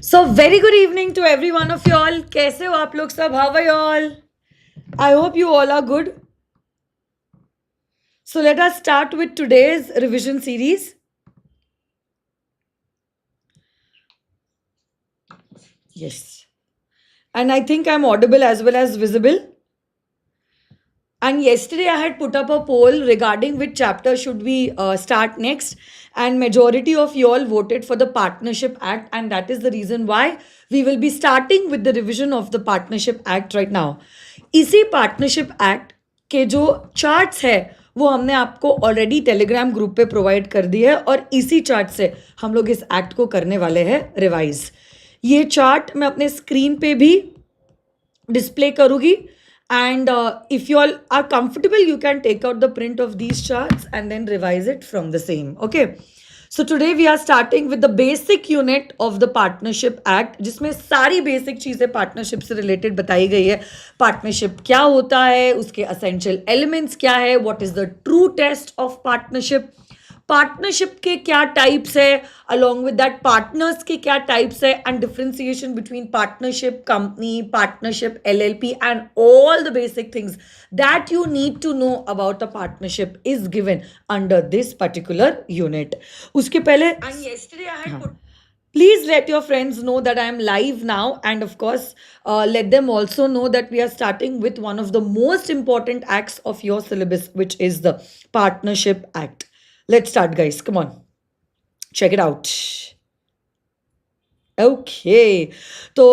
So very good evening to every one of you all. कैसे हो आप लोग सब? How are you all? I hope you all are good. So let us start with today's revision series. Yes. And I think I'm audible as well as visible. And yesterday I had put up a poll regarding which chapter should we start next. And majority of you all voted for the Partnership Act. And that is the reason why we will be starting with the revision of the Partnership Act right now. इसी Partnership Act के जो charts है वो हमने आपको already Telegram group पे provide कर दी है और इसी चार्ट से हम लोग इस एक्ट को करने वाले हैं रिवाइज. ये चार्ट मैं अपने स्क्रीन पे भी डिस्प्ले करूँगी. And if you all are comfortable, you can take out the print of these charts and then revise it from the same. Okay. So today we are starting with the basic unit of the Partnership Act, जिसमें सारी basic चीज़ें partnership से related बताई गई है. Partnership क्या होता है, उसके essential elements क्या है, what is the true test of partnership, partnership के क्या टाइप्स है, अलॉन्ग विद दैट पार्टनर्स के क्या टाइप्स है, and differentiation between partnership company, partnership LLP and all the basic things that you need to know about a partnership is given under this particular unit. उसके पहले please let your friends know that I am live now, and of course let them also know that we are starting with one of the most important acts of your syllabus, which is the Partnership Act. Let's start, guys. Come on. Check it out. Okay. तो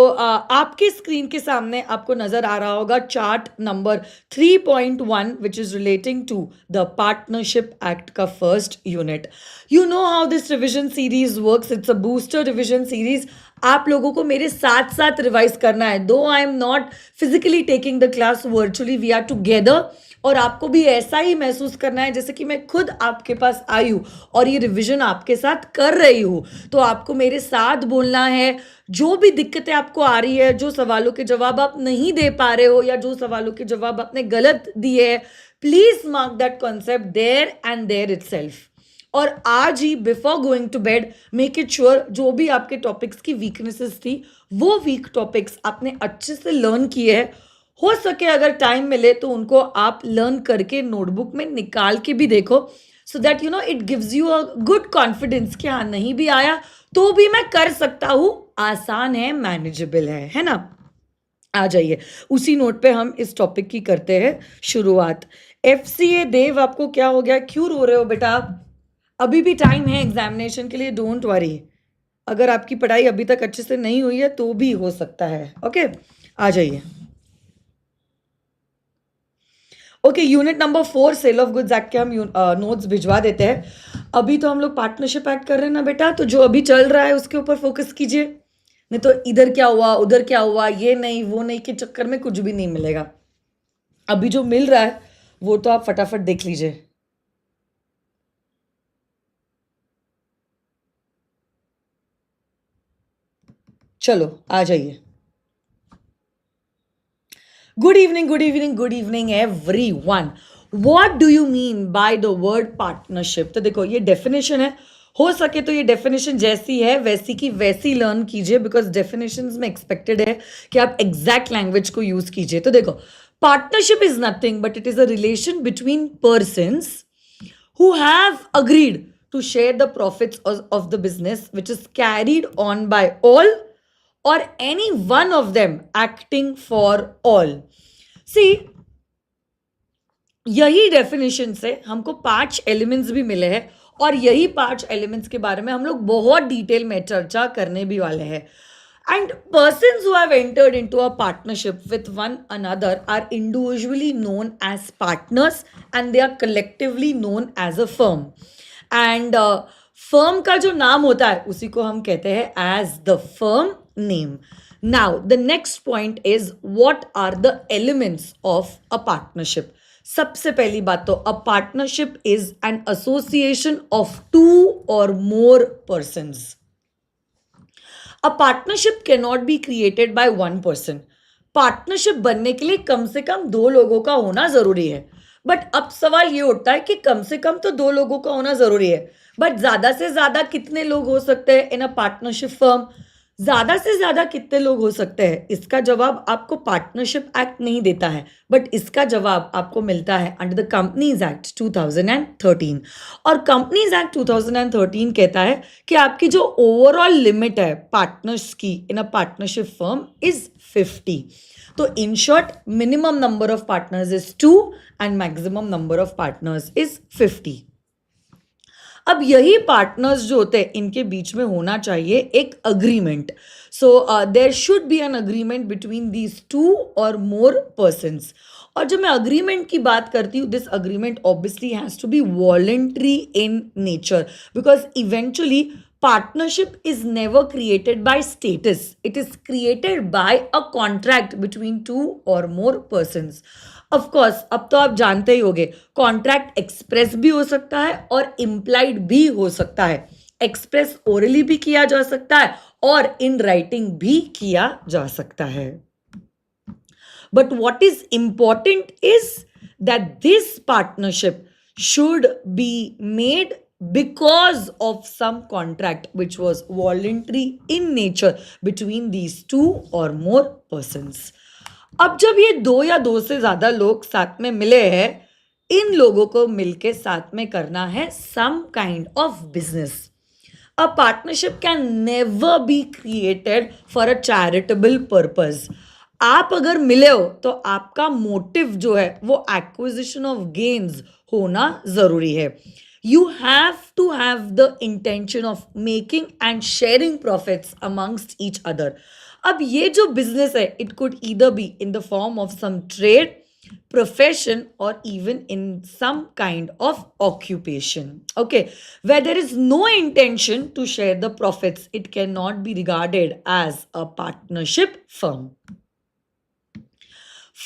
आपके screen के सामने आपको नजर आ रहा होगा chart number 3.1 which is relating to the Partnership Act का first unit. You know how this revision series works. It's a booster revision series. आप लोगों को मेरे साथ साथ रिवाइज करना है. Though I am not physically taking the class virtually, we are together. और आपको भी ऐसा ही महसूस करना है जैसे कि मैं खुद आपके पास आई हूँ और ये रिवीजन आपके साथ कर रही हूँ. तो आपको मेरे साथ बोलना है. जो भी दिक्कतें आपको आ रही है, जो सवालों के जवाब आप नहीं दे पा रहे हो या जो सवालों के जवाब आपने गलत दिए हैं, please mark that concept there and there itself. और आज ही before going to bed make it sure जो भी आपके टॉपिक्स की वीकनेसेस थी वो वीक टॉपिक्स आपने अच्छे से लर्न किए हैं. हो सके अगर टाइम मिले तो उनको आप लर्न करके नोटबुक में निकाल के भी देखो, so that you know it gives you a good confidence कि हाँ नहीं भी आया तो भी मैं कर सकता हूँ, आसान है, मैनेजेबल है ना. आ जाइए, उसी नोट पे हम इस टॉपिक की करते हैं शुरुआत. FCA देव, आपको क्या हो गया, क्यों रो रहे हो बेटा? अभी भी टाइम है एग्जामिनेशन के लिए, डोंट वरी. अगर आपकी पढ़ाई अभी तक अच्छे से नहीं हुई है तो भी हो सकता है. ओके, आ जाइए. Okay, unit number 4 sale of goods act के हम नोट्स भिजवा देते हैं. अभी तो हम लोग पार्टनरशिप एक्ट कर रहे हैं ना बेटा, तो जो अभी चल रहा है उसके ऊपर फोकस कीजिए. नहीं तो इधर क्या हुआ, उधर क्या हुआ, ये नहीं वो नहीं के चक्कर में कुछ भी नहीं मिलेगा. अभी जो मिल रहा है वो तो आप फटाफट देख लीजिए. चलो आ जाइए. Good evening, good evening, good evening everyone. What do you mean by the word partnership? तो देखो ये डेफिनेशन है. हो सके तो ये डेफिनेशन जैसी है वैसी की वैसी लर्न कीजिए, बिकॉज डेफिनेशंस में एक्सपेक्टेड है कि आप एग्जैक्ट लैंग्वेज को यूज कीजिए. तो देखो, partnership is nothing but it is a relation between persons who have agreed to share the profits of the business which is carried on by all or any one of them acting for all. See, यही definition से हमको 5 elements भी मिले हैं और यही 5 elements के बारे में हम लोग बहुत डिटेल में चर्चा करने भी वाले हैं. And persons who have entered into a partnership with one another are individually known as partners and they are collectively known as a firm. And firm का जो नाम होता है उसी को हम कहते हैं as the firm name. Now, the next point is what are the elements of a partnership? सबसे पहली बात तो a partnership is an association of 2 or more persons. A partnership cannot be created by one person. Partnership बनने के लिए कम से कम 2 लोगों का होना जरूरी है. बट अब सवाल ये उठता है कि कम से कम तो 2 लोगों का होना जरूरी है, बट ज्यादा से ज्यादा कितने लोग हो सकते हैं in a partnership firm? 2 or more ज्यादा से ज्यादा कितने लोग हो सकते हैं, इसका जवाब आपको पार्टनरशिप एक्ट नहीं देता है, बट इसका जवाब आपको मिलता है अंडर द कंपनीज एक्ट 2013। और कंपनीज एक्ट 2013 कहता है कि आपकी जो ओवरऑल लिमिट है पार्टनर्स की इन अ पार्टनरशिप फर्म इज 50। तो in short, minimum number of partners is 2 and maximum number of partners is 50। अब यही पार्टनर्स जो होते हैं इनके बीच में होना चाहिए एक agreement. So there should be an agreement between these two or more persons. और जब मैं अग्रीमेंट की बात करती हूँ, this agreement obviously has to be voluntary in nature, because eventually partnership is never created by status, it is created by a contract between two or more persons. Of course अब तो आप जानते ही होंगे, contract express भी हो सकता है और इम्प्लाइड भी हो सकता है। एक्सप्रेस ओरली भी किया जा सकता है और इन राइटिंग भी किया जा सकता है। But what is important is that this partnership should be made because of some contract which was voluntary in nature between these two or more persons. अब जब ये दो या दो से ज्यादा लोग साथ में मिले हैं, इन लोगों को मिलके साथ में करना है some kind of business. A partnership can never be created for a charitable purpose. आप अगर मिले हो तो आपका मोटिव जो है वो एक्विजिशन ऑफ गेन्स होना जरूरी है। You have to have the intention of making and sharing profits amongst each other. अब ये जो बिजनेस है, it could either be in the form of some trade, profession, or even in some kind of occupation. Okay, where there is no intention to share the profits, it cannot be regarded as a partnership firm.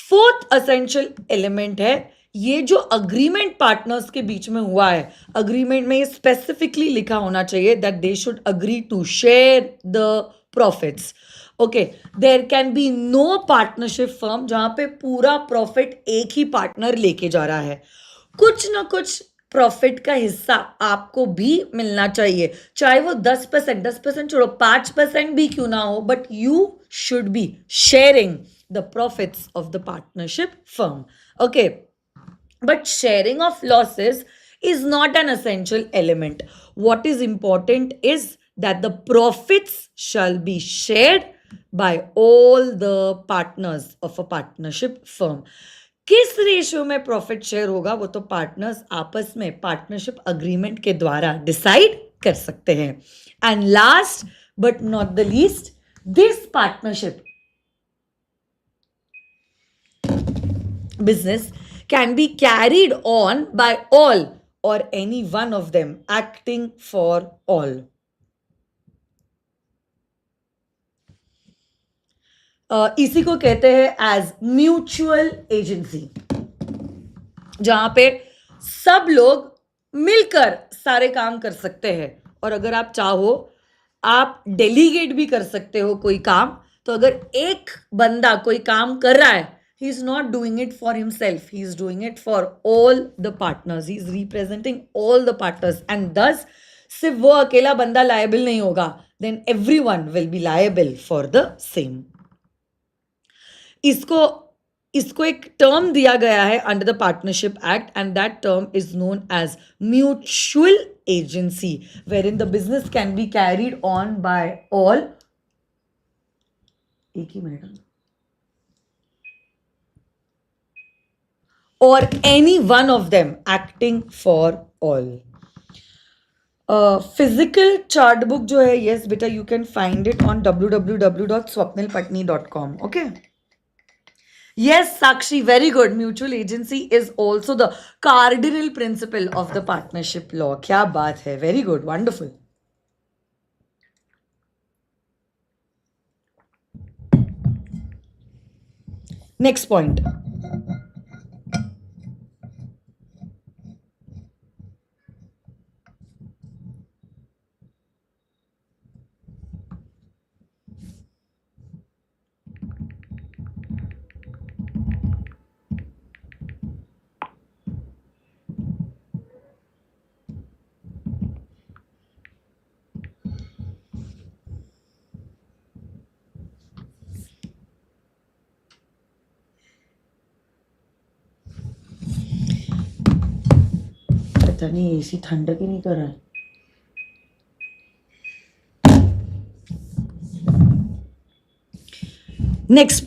Fourth essential element है, ये जो agreement partners के बीच में हुआ है, agreement में ये specifically लिखा होना चाहिए that they should agree to share the profits. Okay, there can be no partnership firm जहां पे पूरा प्रॉफिट एक ही पार्टनर लेके जा रहा है। कुछ ना कुछ प्रॉफिट का हिस्सा आपको भी मिलना चाहिए, चाहे वो 10%, 10% छोड़ो, 5% भी क्यों ना हो, but you should be sharing the profits of the partnership firm. Okay, but sharing of losses is not an essential element. What is important is that the profits shall be shared by all the partners of a partnership firm. किस ratio में profit share होगा वो तो partners आपस में partnership agreement के द्वारा decide कर सकते हैं। And last but not the least, this partnership business can be carried on by all or any one of them acting for all. इसी को कहते हैं एज म्यूचुअल एजेंसी, जहां पे सब लोग मिलकर सारे काम कर सकते हैं। और अगर आप चाहो, आप डेलीगेट भी कर सकते हो कोई काम। तो अगर एक बंदा कोई काम कर रहा है, he is not doing it for himself, he is doing it for all the partners, he is representing all the partners, and thus सिर्फ वो अकेला बंदा लायबल नहीं होगा, then everyone will be liable for the same. इसको इसको एक term दिया गया है under the partnership act, and that term is known as mutual agency, where in the business can be carried on by all. एक ही minute, or any one of them acting for all. Physical chart book जो है, yes beta, you can find it on www.swapnilpatni.com. Okay, yes Sakshi, very good. Mutual agency is also the cardinal principle of the partnership law. क्या बात है, very good, wonderful. Next point, पता नहीं AC ठंडक ही नहीं कर रहा है। Next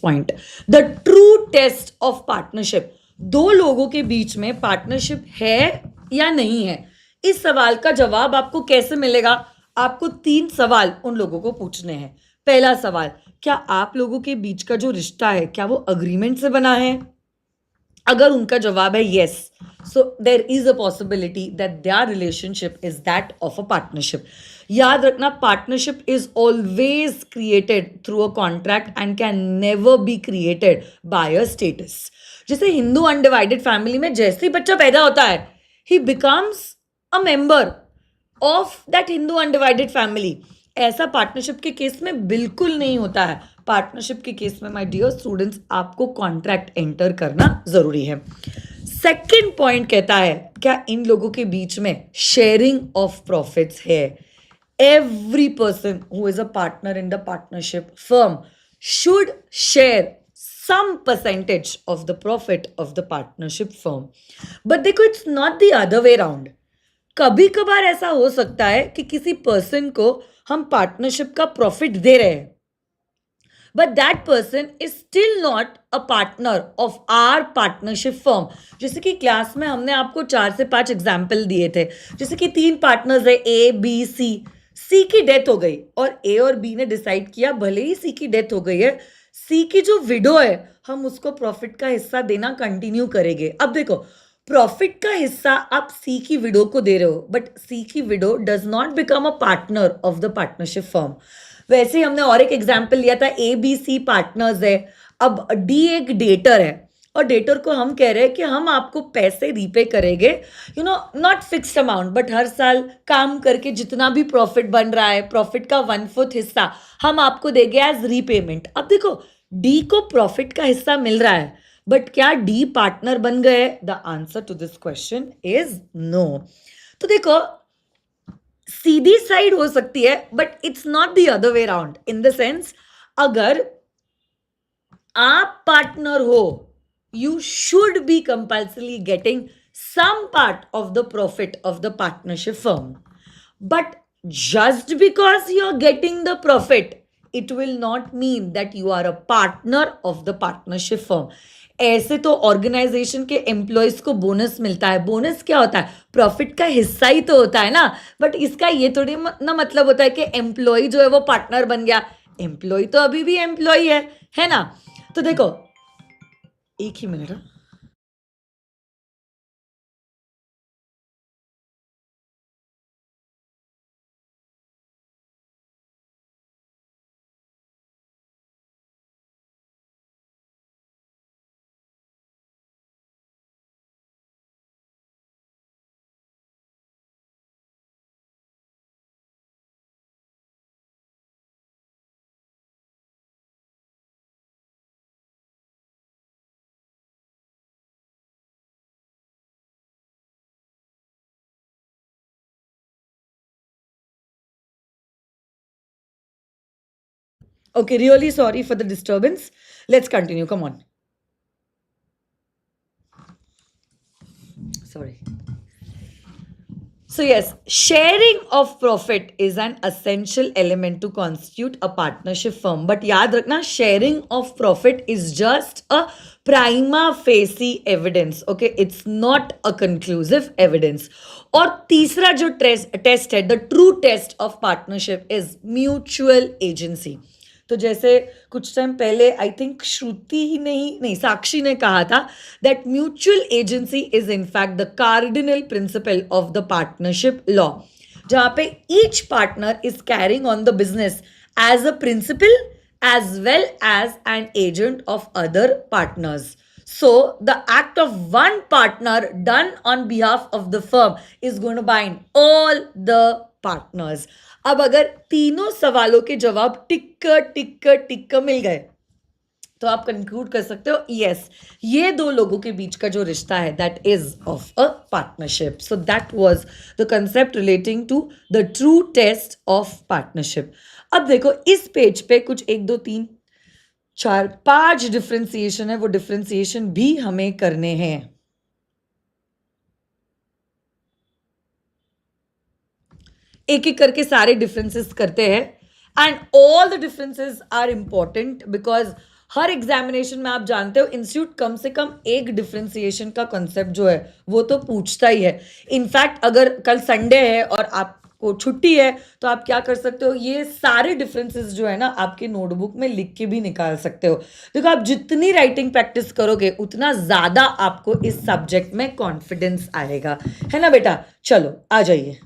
point, the true test of partnership. दो लोगों के बीच में पार्टनरशिप है या नहीं है, इस सवाल का जवाब आपको कैसे मिलेगा? आपको 3 सवाल उन लोगों को पूछने हैं। पहला सवाल, क्या आप लोगों के बीच का जो रिश्ता है क्या वो अग्रीमेंट से बना है? अगर उनका जवाब है yes, so there is a possibility that their relationship is that of a partnership. याद रखना, partnership is always created through a contract and can never be created by a status. जैसे हिंदू अनडिवाइडेड फैमिली में जैसे ही बच्चा पैदा होता है, ही becomes a member of that Hindu undivided family. ऐसा पार्टनरशिप के केस में बिल्कुल नहीं होता है। पार्टनरशिप के केस में माय डियर स्टूडेंट्स आपको कॉन्ट्रैक्ट एंटर करना जरूरी है। सेकंड पॉइंट कहता है, क्या इन लोगों के बीच में शेयरिंग ऑफ प्रॉफिट्स है? Every person who is a partner in the partnership firm should share some percentage of the profit of the partnership firm. But देखो, it's not the other way around. कभी कभार ऐसा हो सकता है कि किसी पर्सन को हम पार्टनरशिप का प्रॉफिट दे रहे हैं, but that person is still not a partner of our partnership firm. जैसे कि क्लास में हमने आपको 4 से 5 एग्जाम्पल दिए थे, जैसे कि 3 पार्टनर्स है ए बी सी। सी की डेथ हो गई और ए और बी ने डिसाइड किया भले ही सी की डेथ हो गई है, सी की जो विडो है हम उसको प्रॉफिट का हिस्सा देना कंटिन्यू करेंगे। अब देखो, प्रॉफिट का हिस्सा आप सी की विडो को दे रहे हो, बट सी की window does not become a partner of the partnership firm. वैसे ही हमने और एक एग्जाम्पल लिया था, ए बी सी पार्टनर्स है, अब डी एक डेटर है और डेटर को हम कह रहे हैं कि हम आपको पैसे रीपे करेंगे, you know not fixed amount, but हर साल काम करके जितना भी प्रॉफिट बन रहा है, प्रॉफिट का 1/4 हिस्सा हम आपको देंगे एज रीपेमेंट। अब देखो, डी को प्रॉफिट का हिस्सा मिल रहा है, बट क्या डी पार्टनर बन गए? The answer to this question is no. तो देखो, सीधी साइड हो सकती है, but it's not the other way around, in the sense अगर आप पार्टनर हो, you should be compulsorily getting some part of the profit of the partnership firm. But just because you're getting the profit, it will not mean that you are a partner of the partnership firm. ऐसे तो organisation के employees को bonus मिलता है। Bonus क्या होता है? Profit का हिस्सा ही तो होता है ना। बट इसका ये थोड़ी ना मतलब होता है कि एम्प्लॉय जो है वो पार्टनर बन गया। एम्प्लॉय तो अभी भी एम्प्लॉय है ना। तो देखो, एक ही minute. Okay, really sorry for the disturbance. Let's continue. Come on. Sorry. So yes, sharing of profit is an essential element to constitute a partnership firm. But याद रखना, sharing of profit is just a prima facie evidence. Okay, it's not a conclusive evidence. और तीसरा जो test है, the true test of partnership is mutual agency. तो जैसे कुछ time पहले आई थिंक श्रुति ही नहीं साक्षी ने कहा था that mutual agency is in fact the cardinal principle of the partnership law, जहां पे each partner is carrying on the business as a principal as well as an agent of other partners. So the act of one partner done on behalf of the firm is going to bind all the partners. अब अगर तीनों सवालों के जवाब टिक मिल गए तो आप conclude कर सकते हो यस, ये दो लोगों के बीच का जो रिश्ता है that is of a partnership. So that was the concept relating to the true test of partnership. अब देखो, इस पेज पे कुछ 1 2 3 4 5 डिफ्रेंसिएशन है, वो डिफ्रेंसिएशन भी हमें करने हैं. एक एक करके सारे डिफरेंसेस करते हैं and all the differences are important because हर एग्जामिनेशन में आप जानते हो इंस्टीट्यूट कम से कम एक डिफरेंशिएशन का कॉन्सेप्ट जो है वो तो पूछता ही है. इनफैक्ट अगर कल संडे है और आपको छुट्टी है तो आप क्या कर सकते हो, ये सारे डिफरेंसेस जो है ना आपके नोटबुक में लिख के भी निकाल सकते हो. देखो आप जितनी राइटिंग प्रैक्टिस करोगे उतना ज्यादा आपको इस सब्जेक्ट में कॉन्फिडेंस आएगा, है ना बेटा. चलो आ जाइए.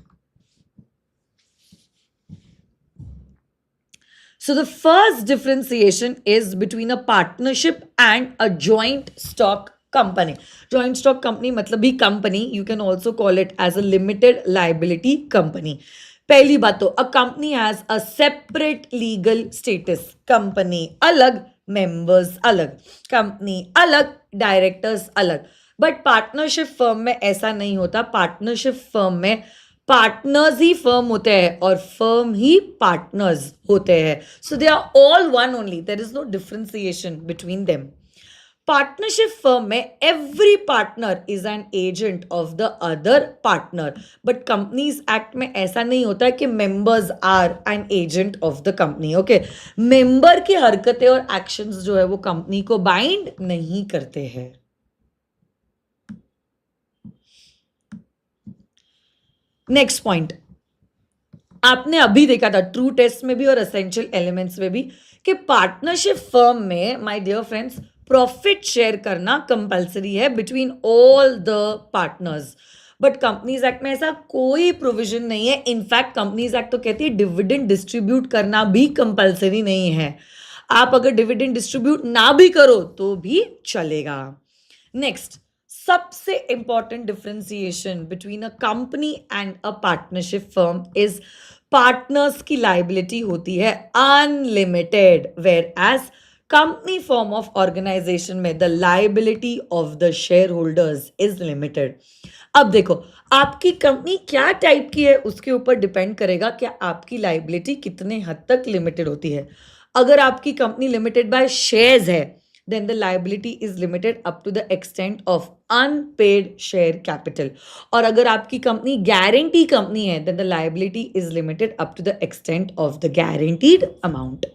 So the first differentiation is between a partnership and a joint stock company. Joint stock company मतलब भी company, you can also call it as a limited liability company. पहली बात तो a company has a separate legal status. Company अलग, members अलग, company अलग, directors अलग. But partnership firm में ऐसा नहीं होता. पार्टनरशिप फर्म में पार्टनर्स ही फर्म होते हैं और फर्म ही पार्टनर्स होते हैं. So they are all one only, there is no differentiation between them. Partnership firm में every partner is an agent of the other partner. But companies act में ऐसा नहीं होता है कि members are an agent of the company. Okay, member की हरकतें और एक्शंस जो है वो कंपनी को बाइंड नहीं करते हैं. नेक्स्ट पॉइंट आपने अभी देखा था ट्रू टेस्ट में भी और एसेंशियल एलिमेंट्स में भी कि पार्टनरशिप फर्म में my dear friends profit share करना कंपलसरी है between all the partners. But companies act में ऐसा कोई प्रोविजन नहीं है. इनफैक्ट कंपनीज एक्ट तो कहती है डिविडेंड डिस्ट्रीब्यूट करना भी कंपलसरी नहीं है. आप अगर डिविडेंड डिस्ट्रीब्यूट ना भी करो तो भी चलेगा. नेक्स्ट, सबसे important differentiation between a company and a partnership firm is partners की लाइबिलिटी होती है unlimited, whereas company form of organisation में the liability of the share holders is limited. अब देखो आपकी कंपनी क्या टाइप की है उसके ऊपर डिपेंड करेगा कि आपकी लाइबिलिटी कितने हद तक लिमिटेड होती है. अगर आपकी कंपनी लिमिटेड बाय शेयर्स है then the liability is limited up to the extent of unpaid share capital. और अगर आपकी कंपनी गारंटी कंपनी है then the liability is limited up to the extent of the guaranteed amount.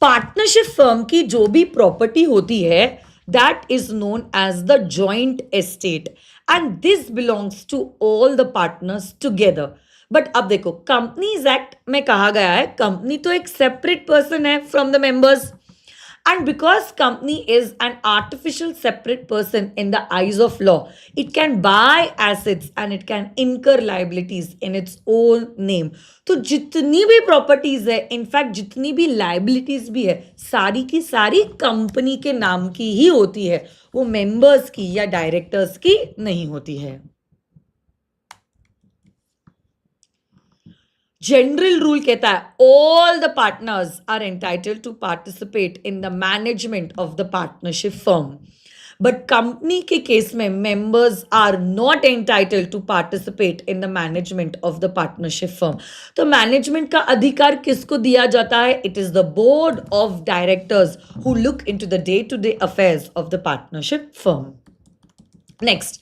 Partnership firm की जो भी property होती है that is known as the joint estate and this belongs to all the partners together. But अब देखो companies act में कहा गया है कंपनी तो एक सेपरेट पर्सन है from the members and because company is an artificial separate person in the eyes of law it can buy assets and it can incur liabilities in its own name. तो जितनी भी properties है in fact जितनी भी liabilities भी है सारी की सारी कंपनी के नाम की ही होती है, वो मेंबर्स की या डायरेक्टर्स की नहीं होती है. जनरल रूल कहता है all the partners are entitled to participate in the management of the partnership firm. But company के केस में members are not entitled to participate in the management of the partnership firm. तो management का अधिकार किसको दिया जाता है? It is the board of directors who look into the day to day affairs of the partnership firm. Next,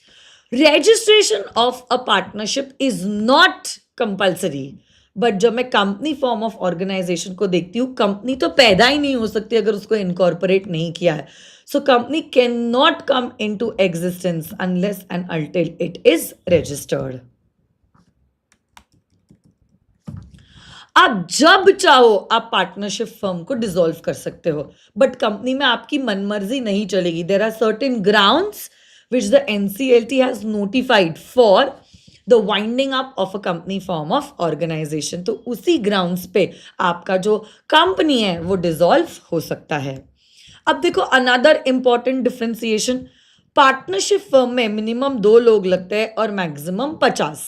registration of a partnership is not compulsory. But जब मैं company form of organisation को देखती हूँ company तो पैदा ही नहीं हो सकती अगर उसको इनकॉर्पोरेट नहीं किया है. So company can not come into existence unless and until it is registered. आप जब चाहो आप पार्टनरशिप फर्म को डिसॉल्व कर सकते हो बट कंपनी में आपकी मनमर्जी नहीं चलेगी. There are certain grounds which the NCLT has notified for the winding up of a company form of organisation. तो उसी ग्राउंड्स पे आपका जो कंपनी है वो डिसॉल्व हो सकता है. अब देखो another important differentiation, partnership firm में मिनिमम 2 लोग लगते हैं और मैक्सिमम 50.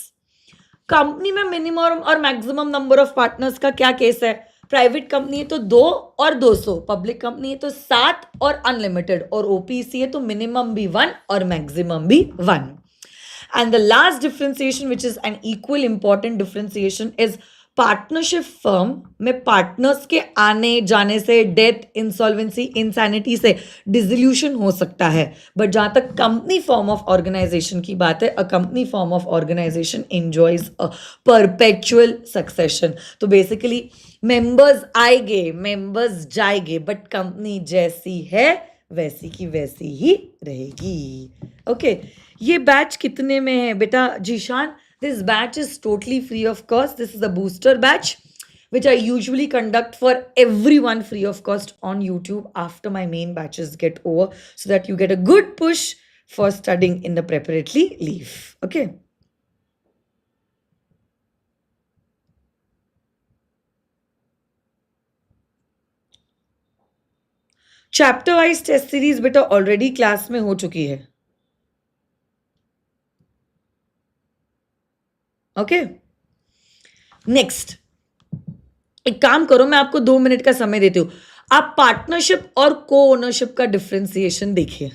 कंपनी में मिनिमम और मैक्सिमम नंबर ऑफ पार्टनर्स का क्या केस है? प्राइवेट कंपनी है तो 2 और 200, पब्लिक कंपनी है तो 7 और अनलिमिटेड, और OPC है तो मिनिमम भी 1 और मैक्सिमम भी 1. And the last differentiation, which is an equal important differentiation, is partnership firm में पार्टनर्स के आने जाने से, डेथ, इंसॉल्वेंसी, इंसैनिटी से डिसोल्यूशन हो सकता है, बट जहां तक कंपनी फॉर्म ऑफ ऑर्गेनाइजेशन की बात है, a company form of organisation enjoys a perpetual succession. तो बेसिकली मेंबर्स आएंगे, मेंबर्स जाएंगे, बट कंपनी जैसी है वैसी की वैसी ही रहेगी. ओके, ये बैच कितने में है बेटा Zeeshan? This batch is totally free of cost. This is a booster batch, which I usually conduct for everyone free of cost on YouTube after my main batches get over, so that you get a good push for studying in the preparatory leave. Okay. Chapter wise test series बेटा already class में हो चुकी है. Okay, next एक काम करो, मैं आपको 2 मिनट का समय देती हूं. आप पार्टनरशिप और को ओनरशिप का डिफरेंशिएशन देखिए,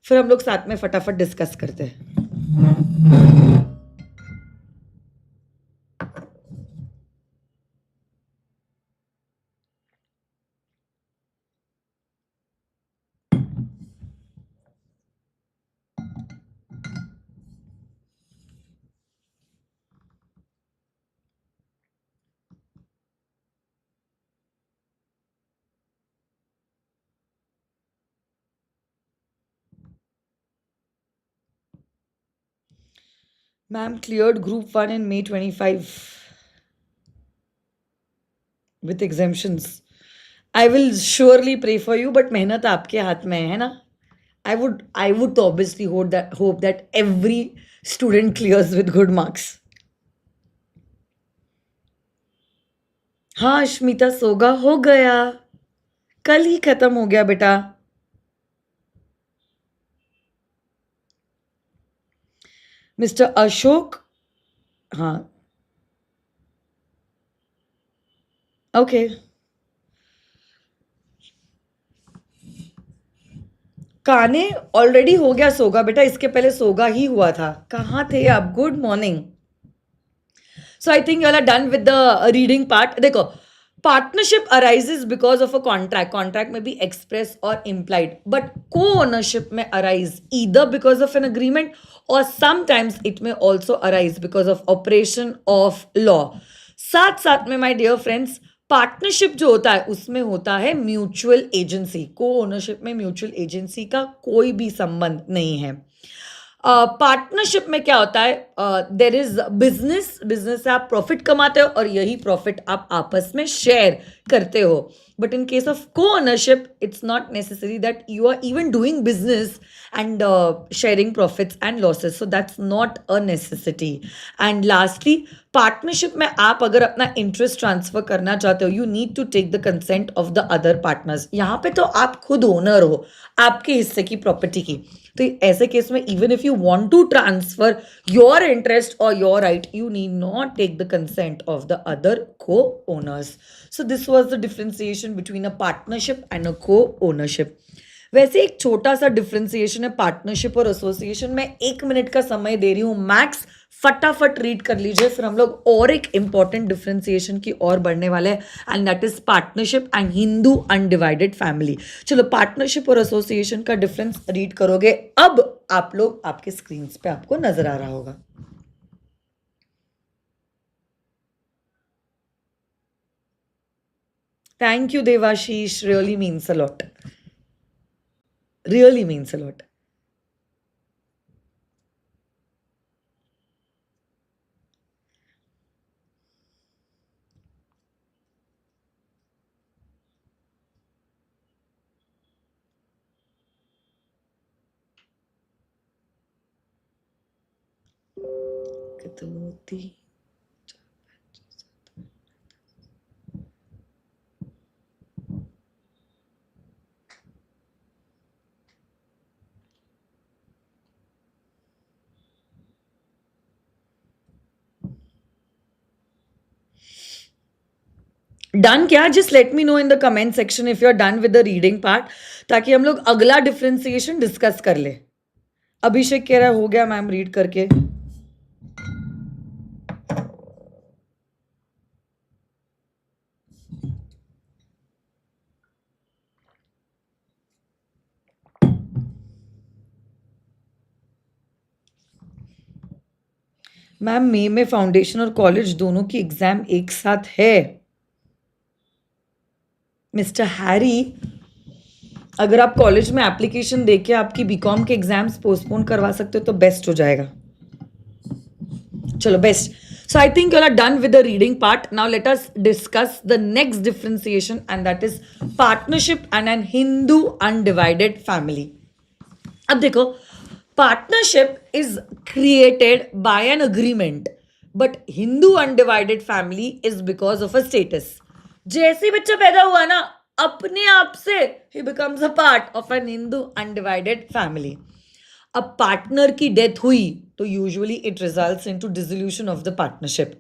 फिर हम लोग साथ में फटाफट डिस्कस करते हैं. Ma'am cleared group 1 in May 25 with exemptions. I will surely pray for you, but मेहनत आपके हाथ में है ना. I would obviously hope that every student clears with good marks. हाँ अश्मिता, सोगा हो गया, कल ही खत्म हो गया बेटा. मिस्टर अशोक, हाँ ओके. काने ऑलरेडी हो गया सोगा बेटा, इसके पहले सोगा ही हुआ था. कहाँ थे आप? Good morning. So I think you all are done with the reading part. देखो, partnership arises because of a contract. Contract may be express or implied, but co-ownership may arise either because of an agreement, or sometimes it may also arise because of operation of law. साथ साथ में my dear friends, partnership जो होता है उसमें होता है mutual agency. को ओनरशिप में म्यूचुअल एजेंसी का कोई भी संबंध नहीं है. पार्टनरशिप में क्या होता है? देर इज बिजनेस, बिजनेस से आप प्रॉफिट कमाते हो और यही प्रॉफिट आप आपस में शेयर करते हो. But in case of co ownership, it's not necessary that you are even doing business and sharing profits and losses. So that's not a necessity. And lastly, partnership में आप अगर अपना इंटरेस्ट ट्रांसफर करना चाहते हो, you need to take the consent of the other partners. यहाँ पे तो आप खुद ओनर हो आपके हिस्से की प्रॉपर्टी की. तो ऐसे केस में even if you want to transfer your interest और your right, you need not take the consent of the other co owners. So this was the differentiation between a partnership and a co ownership. वैसे एक छोटा सा differentiation है partnership और association. मैं 1 minute का समय दे रही हूँ मैक्स, फटाफट रीड कर लीजिए, फिर हम लोग और एक इंपॉर्टेंट डिफरेंशिएशन की ओर बढ़ने वाले हैं, and that is partnership and Hindu undivided family. चलो, पार्टनरशिप और एसोसिएशन का डिफरेंस रीड करोगे. अब आप लोग आपके स्क्रीन पे आपको नजर आ रहा होगा. Thank you Devashish, really means a lot. Really means a lot. Katoti. Done क्या? Just let me know in the comment section if you are done with the reading part, ताकि हम लोग अगला डिफरेंशिएशन डिस्कस कर ले. अभिषेक कह रहा है हो गया मैम रीड करके. मैम मई में फाउंडेशन और कॉलेज दोनों की एग्जाम एक साथ है। मिस्टर हैरी, अगर आप कॉलेज में एप्लीकेशन देके आपकी बीकॉम के एग्जाम्स पोस्टपोन करवा सकते हो तो बेस्ट हो जाएगा। चलो best. So I think you are done with the reading part. Now let us discuss the next differentiation, and that is partnership and an Hindu undivided family. अब देखो, partnership is created by an agreement, but Hindu undivided family is because of a status. जैसे ही बच्चा पैदा हुआ ना, अपने आप से he becomes a part of an Hindu undivided family. अब पार्टनर की डेथ हुई तो usually it results into dissolution of the partnership,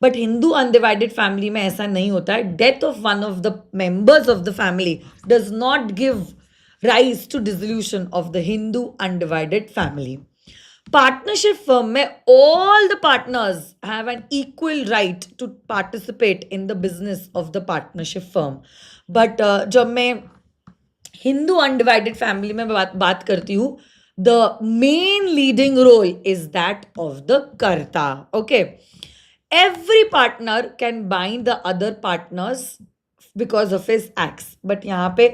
but Hindu undivided family में ऐसा नहीं होता है। Death of one of the members of the family does not give rise to dissolution of the Hindu undivided family. Partnership firm में all the partners have an equal right to participate in the business of the partnership firm. But जब मैं Hindu undivided family में बात करती हूँ, the main leading role is that of the karta. Okay, every partner can bind the other partners because of his acts, but यहाँ पे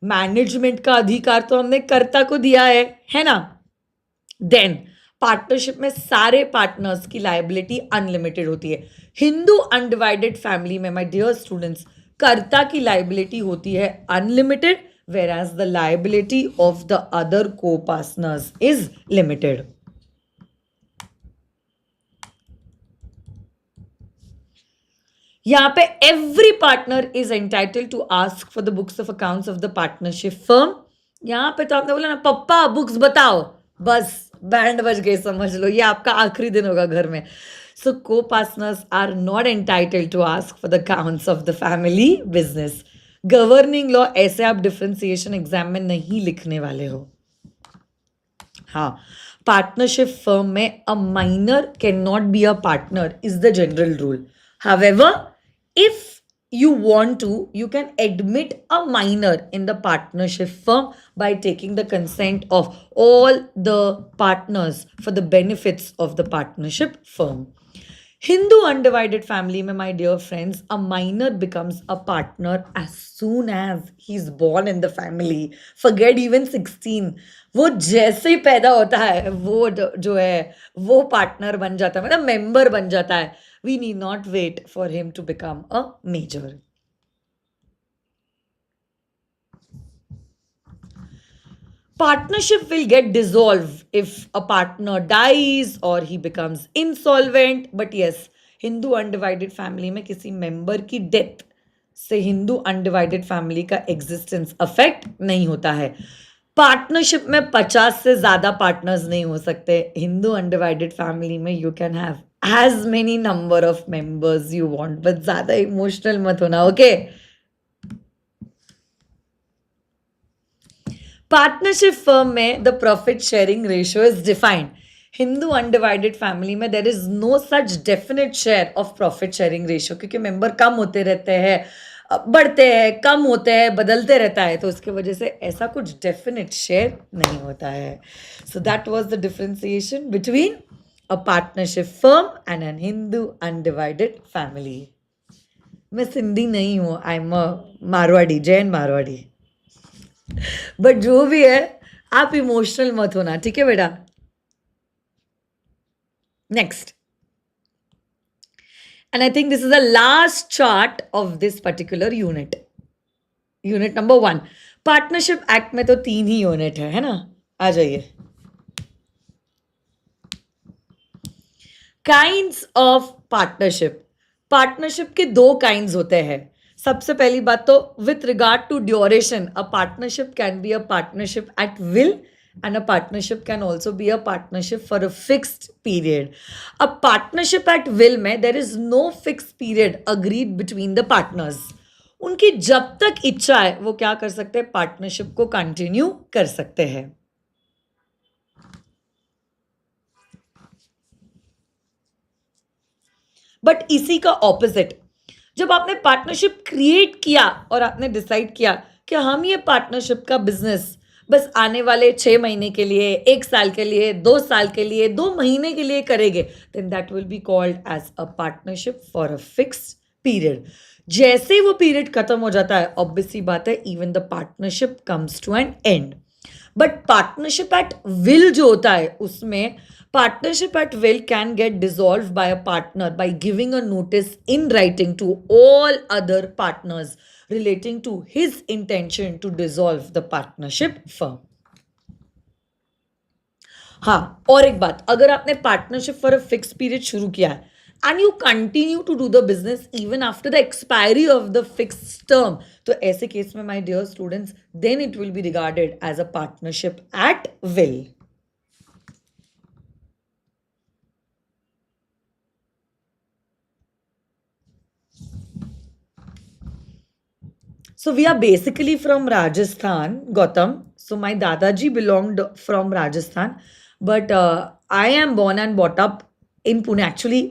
management का अधिकार तो हमने कर्ता को दिया है ना। देन पार्टनरशिप में सारे पार्टनर्स की लाइबिलिटी अनलिमिटेड होती है। हिंदू अनडिवाइडेड फैमिली में माय डियर स्टूडेंट्स, कर्ता की लाइबिलिटी होती है unlimited, whereas the liability of the other co-partners is limited. यहाँ पे every partner is entitled to ask for the books of accounts of the partnership firm. यहाँ पे तो आपने बोला ना पप्पा बुक्स बताओ, बस बैंड बज गए, समझ लो ये आपका आखिरी दिन होगा घर में। So co-partners are not entitled to ask for the accounts of the family business. Governing law ऐसे आप डिफरेंशिएशन एग्जाम में नहीं लिखने वाले हो। हाँ, पार्टनरशिप फर्म में a minor can not be a partner is the general rule. However, if you want to, you can admit a minor in the partnership firm by taking the consent of all the partners for the benefits of the partnership firm. Hindu undivided family mein, my dear friends, a minor becomes a partner as soon as he's born in the family. Forget even 16. वो जैसे ही पैदा होता है वो जो है वो partner बन जाता है, मतलब मेंबर बन जाता है। We need not wait for him to become a major. Partnership will get dissolved if a partner dies or he becomes insolvent. But yes, Hindu undivided family में किसी मेंबर की डेथ से हिंदू अनडिवाइडेड फैमिली का existence affect नहीं होता है। Partnership में 50 से ज्यादा पार्टनर्स नहीं हो सकते। हिंदू अनडिवाइडेड फैमिली में you can have as many number of members you want, but ज्यादा इमोशनल मत होना, ओके? पार्टनरशिप फर्म में the profit sharing ratio is defined. Hindu undivided family में there is no such definite share of profit sharing ratio, क्योंकि member कम होते रहते हैं, बढ़ते हैं, कम होते हैं, बदलते रहता है, तो उसकी वजह से ऐसा कुछ डेफिनेट शेयर नहीं होता है। So that was the differentiation between a partnership firm and an Hindu undivided family. मैं सिंधी नहीं हूँ, I am a Marwari, Jain Marwari, but जो भी है आप इमोशनल मत होना, ठीक है बेटा? Next, and I think this is the last chart of this particular unit. Unit number 1, partnership act में तो 3 ही यूनिट है ना? आ जाइए। Kinds of partnership. पार्टनरशिप के 2 काइंड्स होते हैं। सबसे पहली बात तो with regard to duration, a partnership can be a partnership at will and a partnership can also be a partnership for a fixed period. A partnership at will में there is no fixed period agreed between the partners. उनकी जब तक इच्छा है वो क्या कर सकते हैं, पार्टनरशिप को कंटिन्यू कर सकते हैं। बट इसी का ऑपोजिट, जब आपने पार्टनरशिप क्रिएट किया और आपने डिसाइड किया कि हम ये पार्टनरशिप का बिजनेस बस आने वाले 6 महीने के लिए, 1 साल के लिए, 2 साल के लिए, 2 महीने के लिए करेंगे, then that will be called as a partnership for a fixed period. जैसे ही वो पीरियड खत्म हो जाता है, ऑब्वियस सी बात है, even the partnership comes to an end. But partnership at will जो होता है, उसमें partnership at will can get dissolved by a partner by giving a notice in writing to all other partners relating to his intention to dissolve the partnership firm. हाँ, और एक बात, अगर आपने partnership for a fix period शुरू किया है and you continue to do the business even after the expiry of the fix term, तो ऐसे केस में my dear students, then it will be regarded as a partnership at will. So we are basically from Rajasthan, Gautam. So my Dadaji belonged from Rajasthan, but I am born and brought up in Pune. Actually,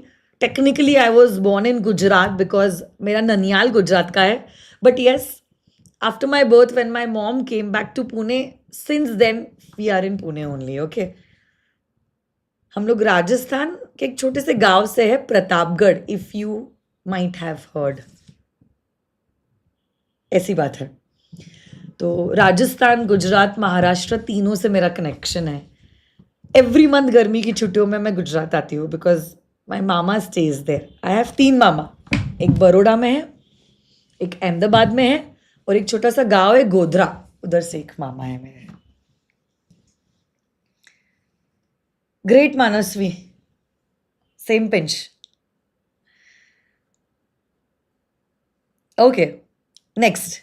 technically I was born in Gujarat because मेरा ननियाल गुजरात का है. But yes, after my birth, when my mom came back to Pune, since then we are in Pune only. Okay. हम लोग राजस्थान के एक छोटे से गांव से है, Pratapgarh. If you might have heard. ऐसी बात है. तो राजस्थान, गुजरात, महाराष्ट्र तीनों से मेरा कनेक्शन है. एवरी मंथ गर्मी की छुट्टियों में मैं गुजरात आती हूँ बिकॉज माई मामा स्टेज देयर. आई हैव 3 मामा. एक बड़ौदा में है, एक अहमदाबाद में है और एक छोटा सा गांव है गोधरा, उधर से एक मामा है मेरे. Great Manasvi, same pinch. Okay, next.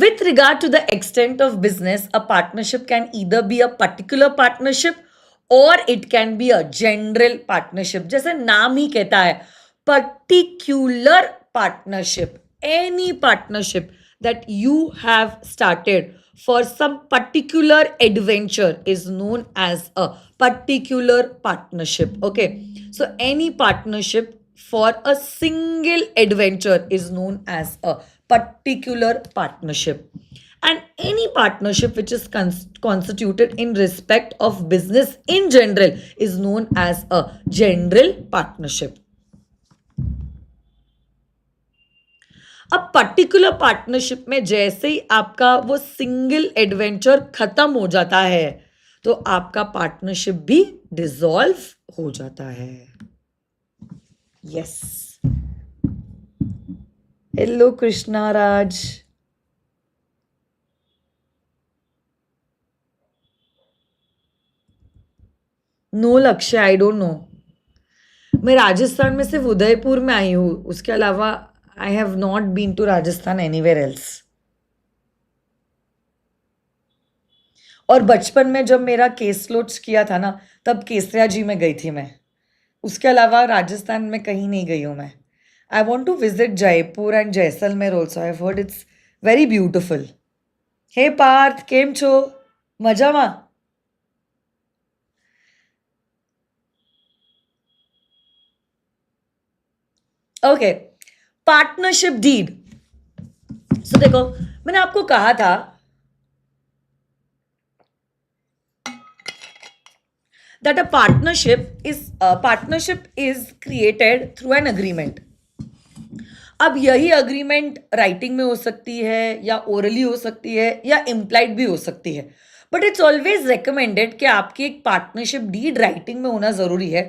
With regard to the extent of business, a partnership can either be a particular partnership or it can be a general partnership. जैसे नाम ही कहता है, particular partnership. Any partnership that you have started for some particular adventure is known as a particular partnership. Okay. So any partnership for a single adventure is known as a particular partnership. And any partnership which is constituted in respect of business in general is known as a general partnership. अब particular partnership में जैसे ही आपका वो single adventure खत्म हो जाता है, तो आपका पार्टनरशिप भी डिसॉल्व हो जाता है. Yes. Hello Krishna Raj. No लक्ष्य, आई डोंट नो. मैं राजस्थान में सिर्फ उदयपुर में आई हूँ, उसके अलावा I have not been to Rajasthan anywhere else. और बचपन में जब मेरा केस लोच किया था ना, तब केसरिया जी में गई थी मैं. उसके अलावा राजस्थान में कहीं नहीं गई हूँ मैं. I want to visit Jaipur and Jaisalmer also. I have heard it's very beautiful. Hey Parth, केम छो? मजामा? Okay, partnership deed. सो देखो, मैंने आपको कहा था that a partnership is created through an agreement. अब यही अग्रीमेंट राइटिंग में हो सकती है या ओरली हो सकती है या इम्प्लाइड भी हो सकती है. बट इट्स ऑलवेज रिकमेंडेड कि आपकी एक पार्टनरशिप डीड राइटिंग में होना जरूरी है.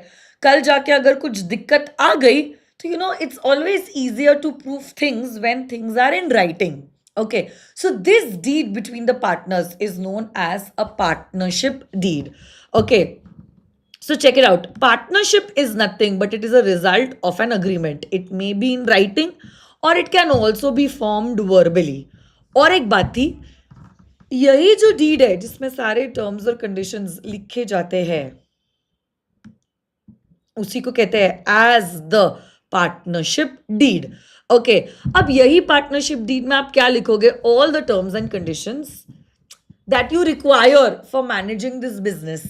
कल जाके अगर कुछ दिक्कत आ गई तो you know it's always easier to prove things when things are in writing. Okay, so this deed between the partners is known as a partnership deed. Okay, so check it out. Partnership is nothing but it is a result of an agreement. It may be in writing or it can also be formed verbally. और एक बात थी, यही जो deed है जिसमें सारे terms और कंडीशंस लिखे जाते हैं, उसी को कहते हैं as the partnership deed. Okay, अब यही पार्टनरशिप डीड में आप क्या लिखोगे? All the terms and conditions that you require for managing this business.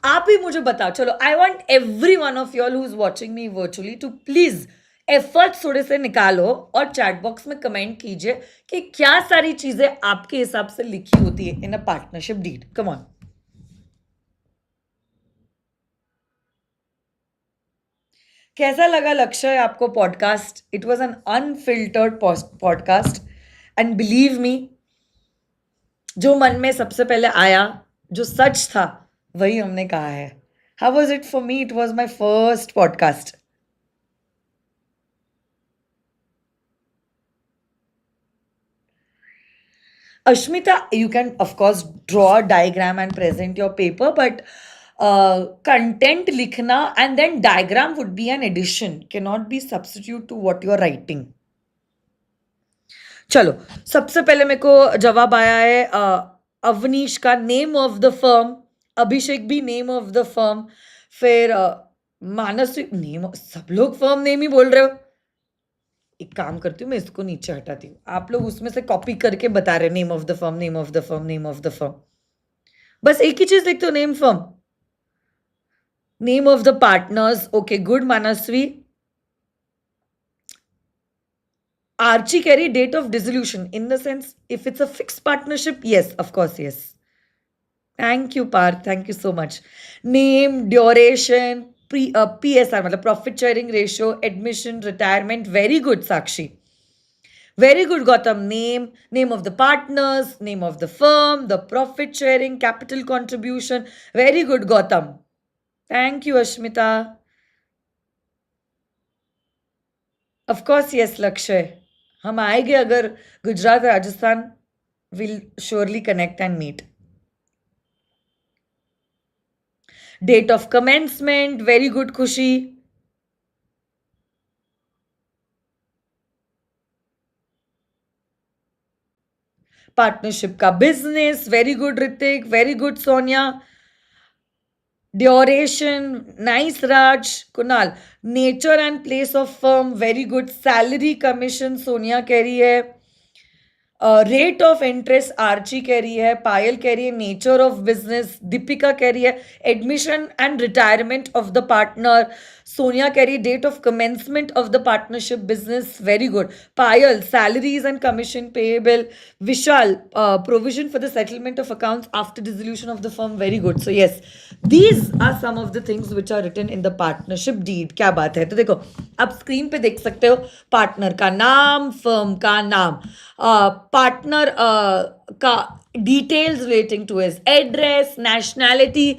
आप ही मुझे बताओ, चलो I want every one of you all who is watching me virtually to please efforts थोड़े से निकालो और चैट बॉक्स में कमेंट कीजिए कि क्या सारी चीजें आपके हिसाब से लिखी होती है in a partnership deed. Come on. कैसा लगा लक्ष्य आपको podcast? It was an unfiltered podcast and believe me, जो मन में सबसे पहले आया, जो सच था, वही हमने कहा है. How was it for me? It was my first podcast. Ashmita, you can of course draw a diagram and present your paper, but content likhna and then diagram would be an addition, cannot be substitute to what you're writing. चलो, सबसे पहले मेरे को जवाब आया है अवनीश का, name of the firm. अभिषेक भी नेम ऑफ द फर्म. फिर मानस नेम, सब लोग फर्म नेम ही बोल रहे हो. एक काम करती हूँ, मैं इसको नीचे हटाती हूँ. आप लोग उसमें से कॉपी करके बता रहे name of the firm, name of the firm, name of the firm. बस एक ही चीज लिखते हो, name firm, name of the partners. Okay, good Manasvi. Archie carry date of dissolution in the sense if it's a fixed partnership, yes, of course, yes. Thank you, Parth. Thank you so much. Name, duration, PSR, मतलब profit sharing ratio, admission, retirement. Very good, Sakshi. Very good, Gautam. Name of the partners, name of the firm, the profit sharing, capital contribution. Very good, Gautam. Thank you, Ashmita. Of course, yes, Lakshay. हम आएंगे अगर Gujarat Rajasthan, will surely connect and meet. Date of commencement, very good Khushi. Partnership का business, very good Hritik, very good Sonia. Duration, nice Raj. Kunal, nature and place of firm, very good. Salary commission, Sonia कह रही है. Rate of interest, Archie कह रही है. पायल कह रही है नेचर ऑफ बिजनेस. दीपिका कह रही है admission and retirement of the partner. Sonia कह रही है date of commencement of the partnership business, very good. Payal, salaries and commission payable. Vishal, provision for the settlement of accounts after dissolution of the firm, very good. So yes, these are some of the things which are written in the partnership deed. क्या बात है. तो देखो, आप screen पे देख सकते हो पार्टनर का नाम, फर्म का नाम, पार्टनर का details relating to his address, nationality,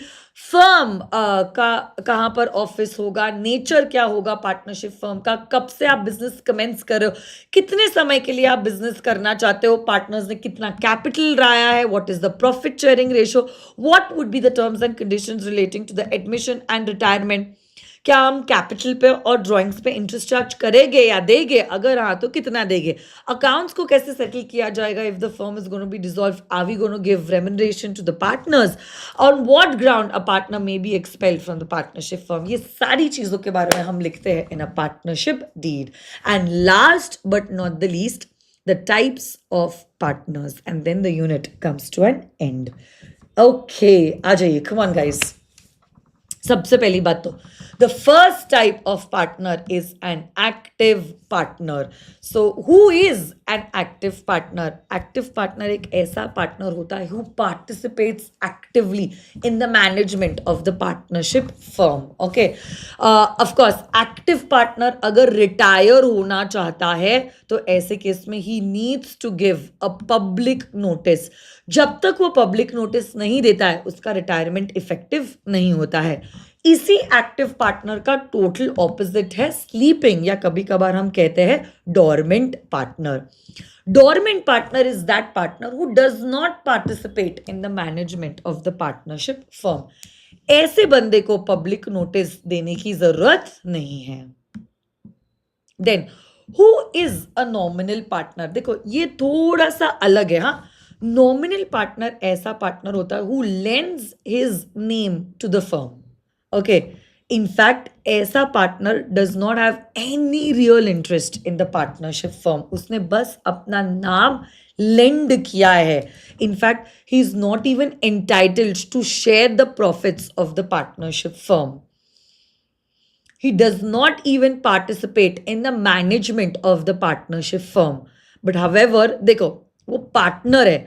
firm का कहाँ पर ऑफिस होगा, नेचर क्या होगा पार्टनरशिप फर्म का, कब से आप बिजनेस कमेंस कर रहे हो, कितने समय के लिए आप बिजनेस करना चाहते हो, पार्टनर्स ने कितना कैपिटल लाया है, what is the profit sharing ratio, what would be the terms and conditions relating to the admission and retirement. क्या हम कैपिटल पे और ड्राइंग्स पे इंटरेस्ट चार्ज करेंगे या देंगे, अगर हाँ तो कितना देंगे. अकाउंट्स को कैसे सेटल किया जाएगा if the firm is going to be dissolve, are we going to give remuneration to the partners, on what ground a partner may be expelled from the partnership firm. ये सारी चीजों के बारे में हम लिखते हैं in a partnership deed. And last but not the least, the types of partners, and then the unit comes to an end. Okay, आ जाइए, come on guys. सबसे पहली बात तो the first type of partner is an active partner. So who is an active partner? Active partner एक ऐसा partner होता है who participates actively in the management of the partnership firm. Okay, of course active partner अगर retire होना चाहता है तो ऐसे केस में he needs to give a public notice. जब तक वो public notice नहीं देता है उसका retirement effective नहीं होता है. इसी एक्टिव पार्टनर का टोटल ऑपोजिट है स्लीपिंग, या कभी कभार हम कहते हैं dormant partner. Dormant partner is that partner who does not participate in the management of the partnership firm. ऐसे बंदे को पब्लिक नोटिस देने की जरूरत नहीं है. Then who is a nominal partner. देखो ये थोड़ा सा अलग है. हाँ, नॉमिनल पार्टनर ऐसा पार्टनर होता है who lends his name to the firm. Okay, in fact ऐसा partner does not have any real interest in the partnership firm, उसने बस अपना नाम लेंड किया है. In fact he is not even entitled to share the profits of the partnership firm. He does not even participate in the management of the partnership firm. But however, देखो वो partner है,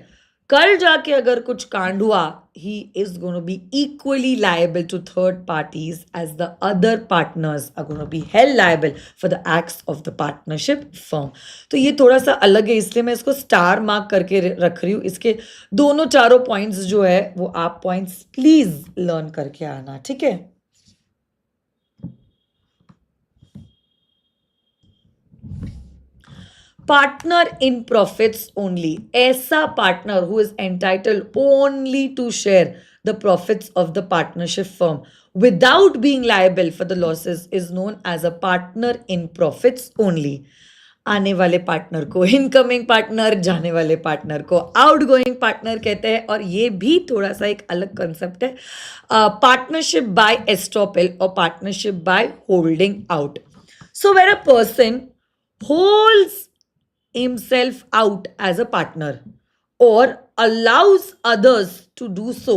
कल जाके अगर कुछ कांड हुआ, he is going to be equally liable to third parties as the other partners are going to be held liable for the acts of the partnership firm. तो ये थोड़ा सा अलग है, इसलिए मैं इसको स्टार मार्क करके रख रही हूँ. इसके दोनों चारों पॉइंट्स जो है वो आप पॉइंट्स प्लीज लर्न करके आना, ठीक है. Partner in profits only. ऐसा partner who is entitled only to share the profits of the partnership firm without being liable for the losses is known as a partner in profits only. आने वाले partner को incoming partner, जाने वाले partner को outgoing partner कहते हैं. और ये भी थोड़ा सा एक अलग कंसेप्ट है, पार्टनरशिप बाय एस्टॉपेल और partnership by holding out. So where a person holds himself out as a partner or allows others to do so,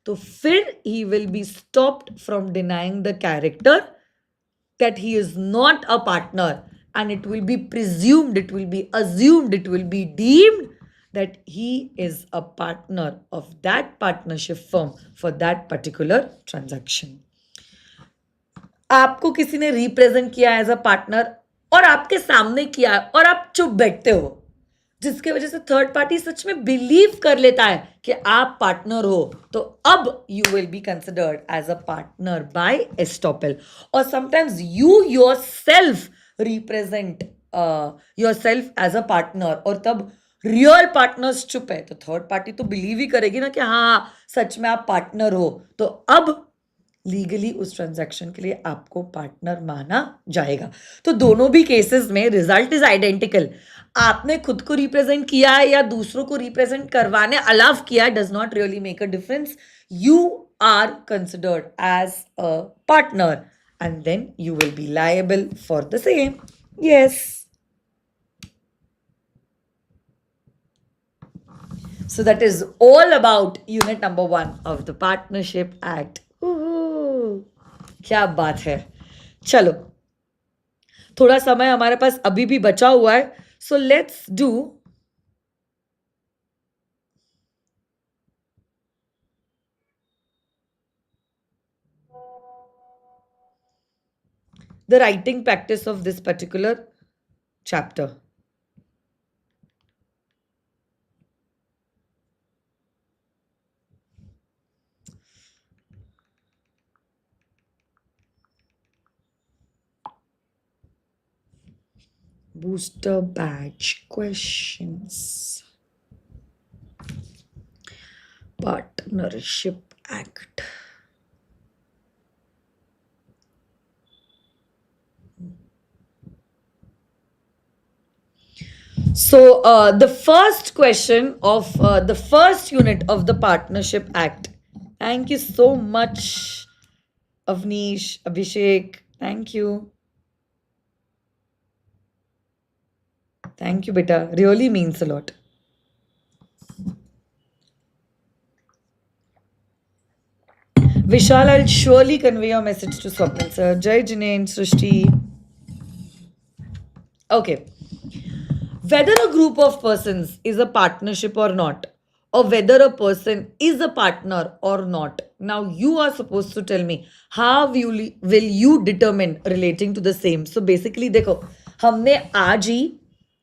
तो फिर he will be stopped from denying the character that he is not a partner, and it will be presumed, it will be assumed, it will be deemed that he is a partner of that partnership firm for that particular transaction. आपको किसी ने represent किया as a partner और आपके सामने किया है और आप चुप बैठते हो, जिसके वजह से थर्ड पार्टी सच में बिलीव कर लेता है कि आप पार्टनर हो, तो अब you will be considered as a partner by estoppel. और sometimes you yourself represent yourself as a partner, और तब रियल पार्टनर्स चुप है, तो थर्ड पार्टी तो बिलीव ही करेगी ना कि हाँ सच में आप पार्टनर हो, तो अब लीगली उस ट्रांजैक्शन के लिए आपको पार्टनर माना जाएगा. तो दोनों भी केसेस में रिजल्ट इज आइडेंटिकल. आपने खुद को रिप्रेजेंट किया है या दूसरों को रिप्रेजेंट करवाने अलाउ किया है, does not really make a difference. You are considered as a partner and then you will be liable for the same. Yes. So that is all about unit number 1 of the Partnership Act. क्या बात है. चलो, थोड़ा समय हमारे पास अभी भी बचा हुआ है, so let's do the writing practice of this particular chapter. Booster badge questions. Partnership Act. So the first question of the first unit of the Partnership Act. Thank you so much, Avnish, Abhishek. Thank you. Thank you, beta. Really means a lot. Vishal, I'll surely convey your message to Swapnil sir. Jai Jinesh, Srishti. Okay. Whether a group of persons is a partnership or not, or whether a person is a partner or not, now you are supposed to tell me how will you determine relating to the same. So basically देखो, हमने आज ही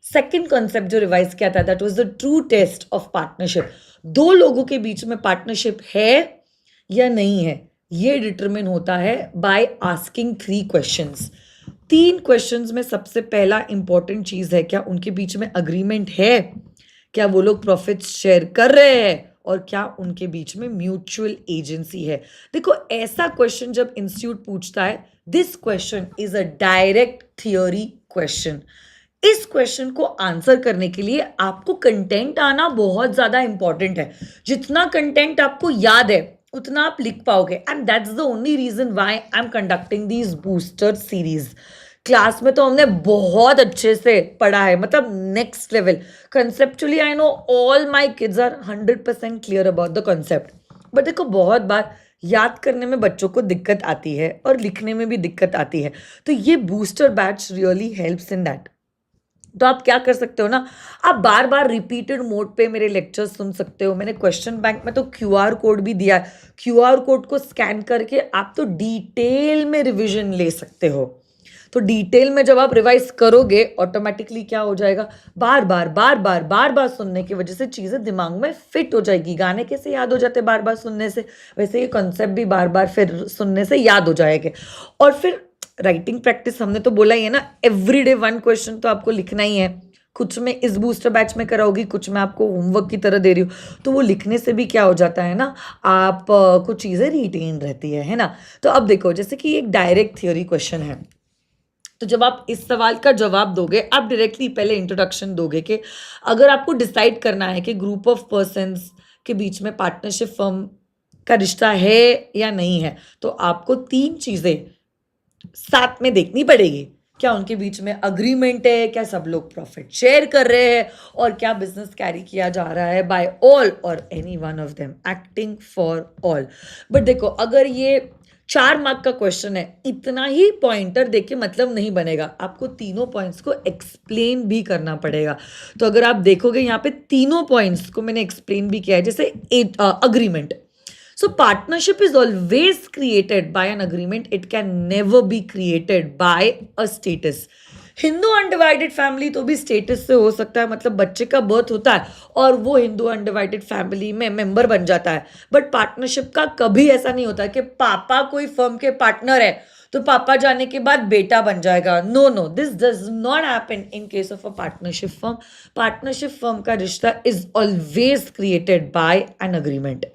second concept जो revise किया था, that was the true test of partnership. दो लोगों के बीच में पार्टनरशिप है या नहीं है, ये डिटरमिन होता है बाय आस्किंग 3 क्वेश्चंस. 3 क्वेश्चंस में सबसे पहला इंपॉर्टेंट चीज है, क्या उनके बीच में अग्रीमेंट है, क्या वो लोग प्रॉफिट्स शेयर कर रहे हैं, और क्या उनके बीच में म्यूचुअल एजेंसी है. देखो, ऐसा क्वेश्चन जब इंस्टीट्यूट पूछता है, this question is a direct theory question. इस क्वेश्चन को आंसर करने के लिए आपको कंटेंट आना बहुत ज्यादा इंपॉर्टेंट है. जितना कंटेंट आपको याद है उतना आप लिख पाओगे, and that's the only reason why I am conducting these booster series. Class में तो हमने बहुत अच्छे से पढ़ा है, मतलब next level conceptually. I know all my kids are 100% clear about the concept, but देखो बहुत बार याद करने में बच्चों को दिक्कत आती है और लिखने में भी दिक्कत आती है, तो ये booster batch really helps in that. तो आप क्या कर सकते हो ना, आप बार बार रिपीटेड मोड पे मेरे लेक्चर्स सुन सकते हो। मैंने क्वेश्चन बैंक में तो क्यूआर कोड भी दिया है, क्यूआर कोड को स्कैन करके आप तो डिटेल में रिवीजन ले सकते हो। तो डिटेल में जब आप रिवाइज करोगे ऑटोमेटिकली क्या हो जाएगा, बार बार बार बार बार बार सुनने की वजह से चीज़ें दिमाग में फिट हो जाएगी। गाने कैसे याद हो जाते बार बार सुनने से, वैसे ये कॉन्सेप्ट भी बार बार फिर सुनने से याद हो जाएंगे। और फिर राइटिंग प्रैक्टिस हमने तो बोला ही है ना, एवरीडे 1 क्वेश्चन तो आपको लिखना ही है। कुछ मैं इस बूस्टर बैच में कराऊंगी, कुछ मैं आपको होमवर्क की तरह दे रही हूँ, तो वो लिखने से भी क्या हो जाता है ना, आप कुछ चीज़ें रिटेन रहती है ना। तो अब देखो, जैसे कि एक डायरेक्ट थियोरी क्वेश्चन है, तो जब आप इस सवाल का जवाब दोगे, आप डायरेक्टली पहले इंट्रोडक्शन दोगे कि अगर आपको डिसाइड करना है कि ग्रुप ऑफ पर्सन्स के बीच में पार्टनरशिप फर्म का रिश्ता है या नहीं है, तो आपको 3 चीज़ें साथ में देखनी पड़ेगी। क्या उनके बीच में अग्रीमेंट है, क्या सब लोग प्रॉफिट शेयर कर रहे हैं, और क्या बिजनेस कैरी किया जा रहा है बाय ऑल और any one of them acting for all. But देखो, अगर ये 4 मार्क का क्वेश्चन है, इतना ही पॉइंटर देख के मतलब नहीं बनेगा, आपको तीनों पॉइंट्स को एक्सप्लेन भी करना पड़ेगा। तो अगर आप देखोगे यहाँ पे तीनों पॉइंट्स को मैंने एक्सप्लेन भी किया है। जैसे agreement, so partnership is always created by an agreement, it can never be created by a status। Hindu undivided family तो भी स्टेटस से हो सकता है, मतलब बच्चे का बर्थ होता है और वो हिंदू अनडिवाइडेड फैमिली में मेंबर बन जाता है। बट पार्टनरशिप का कभी ऐसा नहीं होता कि पापा कोई फर्म के पार्टनर है तो पापा जाने के बाद बेटा बन जाएगा। No no, this does not happen in case of a partnership firm. Partnership firm का रिश्ता is always created by an agreement.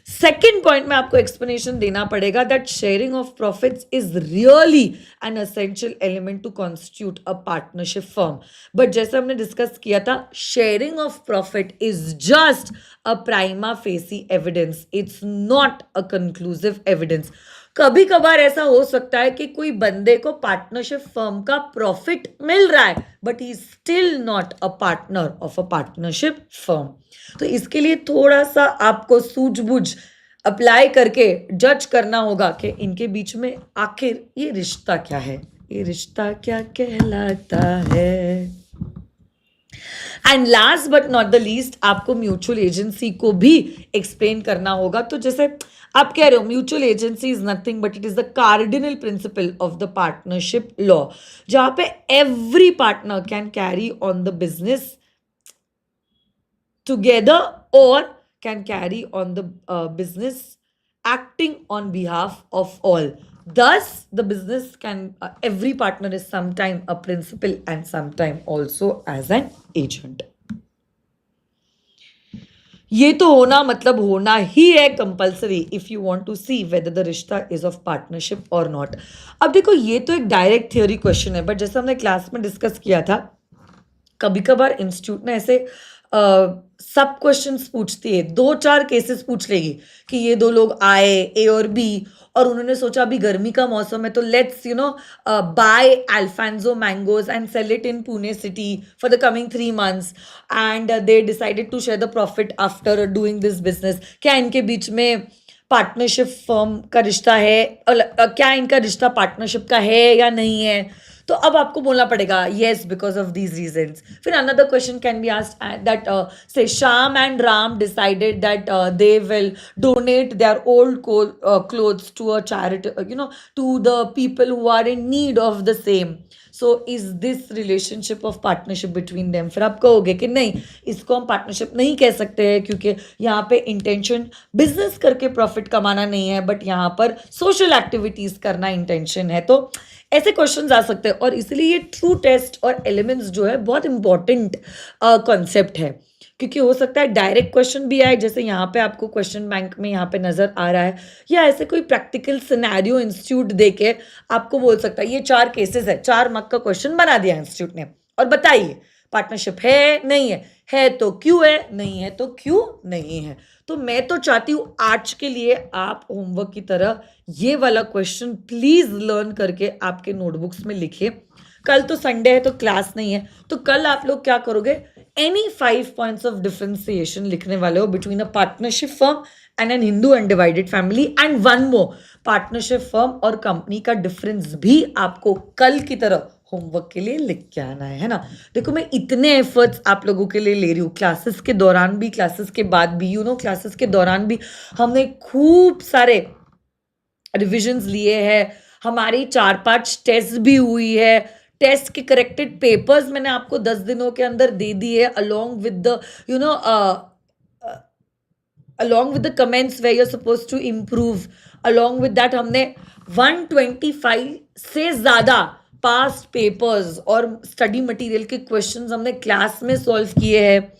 Second point में आपको एक्सप्लेनेशन देना पड़ेगा that sharing of profits is really an essential element to constitute a partnership firm. But जैसे हमने discuss किया था, sharing of profit is just a prima facie evidence, it's not a conclusive evidence. कभी कभार ऐसा हो सकता है कि कोई बंदे को पार्टनरशिप फर्म का प्रॉफिट मिल रहा है, but he still not a partner of a partnership firm. तो इसके लिए थोड़ा सा आपको सूझबूझ अप्लाई करके जज करना होगा कि इनके बीच में आखिर ये रिश्ता क्या है, ये रिश्ता क्या कहलाता है। And last but not the least, आपको म्यूचुअल एजेंसी को भी एक्सप्लेन करना होगा। तो जैसे आप कह रहे हो mutual agency is nothing but it is the cardinal principle of the partnership law, जहां पे every partner can carry on the business together or can carry on the business acting on behalf of all. Thus the business can every partner is sometime a principal and sometime also as an agent। ये तो होना मतलब होना ही है compulsory if you want to see whether the रिश्ता is of partnership और नॉट। अब देखो, ये तो एक डायरेक्ट थ्योरी क्वेश्चन है, बट जैसे हमने क्लास में डिस्कस किया था, कभी कभार इंस्टीट्यूट ने ऐसे सब क्वेश्चंस पूछती है, 2-4 केसेस पूछ लेगी कि ये 2 लोग आए, ए और बी, और उन्होंने सोचा अभी गर्मी का मौसम है तो let's buy Alphonso mangoes and sell it in Pune city for the coming 3 months and they decided to share the profit after doing this business. क्या इनके बीच में पार्टनरशिप फर्म का रिश्ता है, क्या इनका रिश्ता पार्टनरशिप का है या नहीं है? तो अब आपको बोलना पड़ेगा yes because of these reasons. फिर another question can be asked that say Shyam and Ram decided that they will donate their old clothes to a charity, to the people who are in need of the same. So is this relationship of partnership between them? फिर आप कहोगे कि नहीं, इसको हम partnership नहीं कह सकते हैं क्योंकि यहाँ पे इंटेंशन बिजनेस करके प्रॉफिट कमाना नहीं है, बट यहाँ पर सोशल एक्टिविटीज करना इंटेंशन है। तो ऐसे क्वेश्चंस आ सकते हैं, और इसलिए ये ट्रू टेस्ट और एलिमेंट्स जो है बहुत इंपॉर्टेंट कॉन्सेप्ट है, क्योंकि हो सकता है डायरेक्ट क्वेश्चन भी आए, जैसे यहाँ पे आपको क्वेश्चन बैंक में यहाँ पे नजर आ रहा है, या ऐसे कोई प्रैक्टिकल सिनेरियो इंस्टीट्यूट देके आपको बोल सकता है ये 4 केसेस है, 4 मार्क का क्वेश्चन बना दिया इंस्टीट्यूट ने, और बताइए पार्टनरशिप है नहीं है तो क्यों है, नहीं है तो क्यों नहीं है। तो मैं तो चाहती हूँ आज के लिए आप होमवर्क की तरह ये वाला क्वेश्चन प्लीज लर्न करके आपके नोटबुक्स में लिखिए। कल तो संडे है तो क्लास नहीं है, तो कल आप लोग क्या करोगे, एनी 5 पॉइंट्स ऑफ डिफरेंशिएशन लिखने वाले हो between a partnership firm and an Hindu undivided family and one more partnership firm और कंपनी का डिफरेंस भी आपको कल की तरह होमवर्क के लिए लिख के आना है ना। देखो मैं इतने एफर्ट्स आप लोगों के लिए ले रही हूँ, क्लासेस के दौरान भी, क्लासेस के बाद भी, क्लासेस के दौरान भी हमने खूब सारे रिविजन्स लिए हैं, हमारी 4-5 टेस्ट भी हुई है, टेस्ट के करेक्टेड पेपर्स मैंने आपको 10 दिनों के अंदर दे दिए along with the along with the comments where you're supposed to improve. along with that हमने 125 से ज़्यादा पास्ट पेपर्स और स्टडी मटेरियल के क्वेश्चंस हमने क्लास में सॉल्व किए हैं।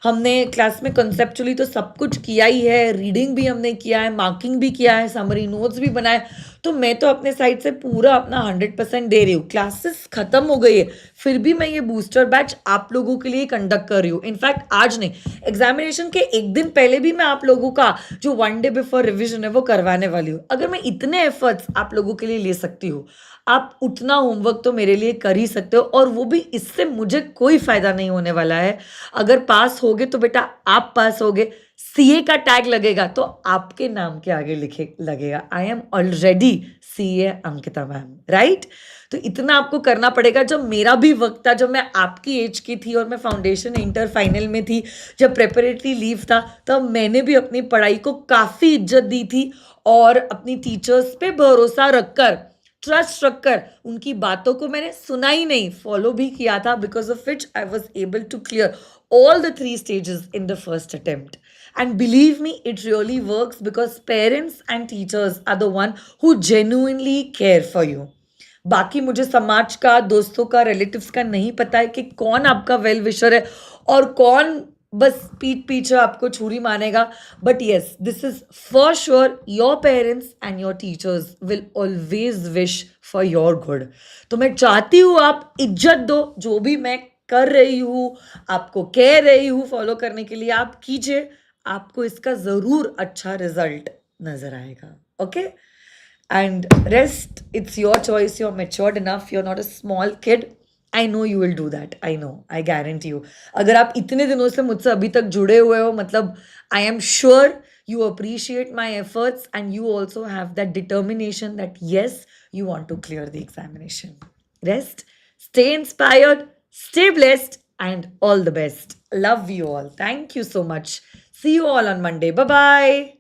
हमने क्लास में कंसेप्चुअली तो सब कुछ किया ही है, रीडिंग भी हमने किया है, मार्किंग भी किया है, समरी नोट्स भी बनाए। तो मैं तो अपने साइड से पूरा अपना 100% दे रही हूँ। क्लासेस खत्म हो गई है, फिर भी मैं ये बूस्टर बैच आप लोगों के लिए कंडक्ट कर रही हूँ। इनफैक्ट आज नहीं, एग्जामिनेशन के एक दिन पहले भी मैं आप लोगों का जो 1 डे बिफोर रिविजन है वो करवाने वाली हूँ। अगर मैं इतने एफर्ट्स आप लोगों के लिए ले सकती हूँ, आप उतना होमवर्क तो मेरे लिए कर ही सकते हो, और वो भी इससे मुझे कोई फायदा नहीं होने वाला है। अगर पास होगे तो बेटा आप पास होगे, सीए का टैग लगेगा तो आपके नाम के आगे लिखे लगेगा, I am already CA Ankita ma'am, right. तो इतना आपको करना पड़ेगा। जब मेरा भी वक्त था, जब मैं आपकी एज की थी और मैं फाउंडेशन इंटर फाइनल में थी, जब प्रेपरेटरी लीव था, तब मैंने भी अपनी पढ़ाई को काफ़ी इज्जत दी थी और अपनी टीचर्स पे भरोसा रखकर, ट्रस्ट रखकर उनकी बातों को मैंने सुना ही नहीं, फॉलो भी किया था, because of which I was able to clear all the 3 stages in the first attempt. And believe me, it really works because parents and teachers are the one who genuinely care for you. बाकी मुझे समाज का, दोस्तों का, relatives का नहीं पता है कि कौन आपका वेल विशर है और कौन बस पीठ पीछे आपको छुरी मानेगा। But yes, this is for sure, your parents and your teachers will always wish for your good. तो मैं चाहती हूँ आप इज्जत दो, जो भी मैं कर रही हूँ, आपको कह रही हूँ फॉलो करने के लिए, आप कीजिए, आपको इसका जरूर अच्छा रिजल्ट नजर आएगा। Okay, and rest it's your choice, you are matured enough, you are not a small kid, I know you will do that, I know, I guarantee you. अगर आप इतने दिनों से मुझसे अभी तक जुड़े हुए हो, मतलब I am sure you appreciate my efforts and you also have that determination that yes, you want to clear the examination. Rest, stay inspired, stay blessed, and all the best. Love you all. Thank you so much. See you all on Monday. Bye bye.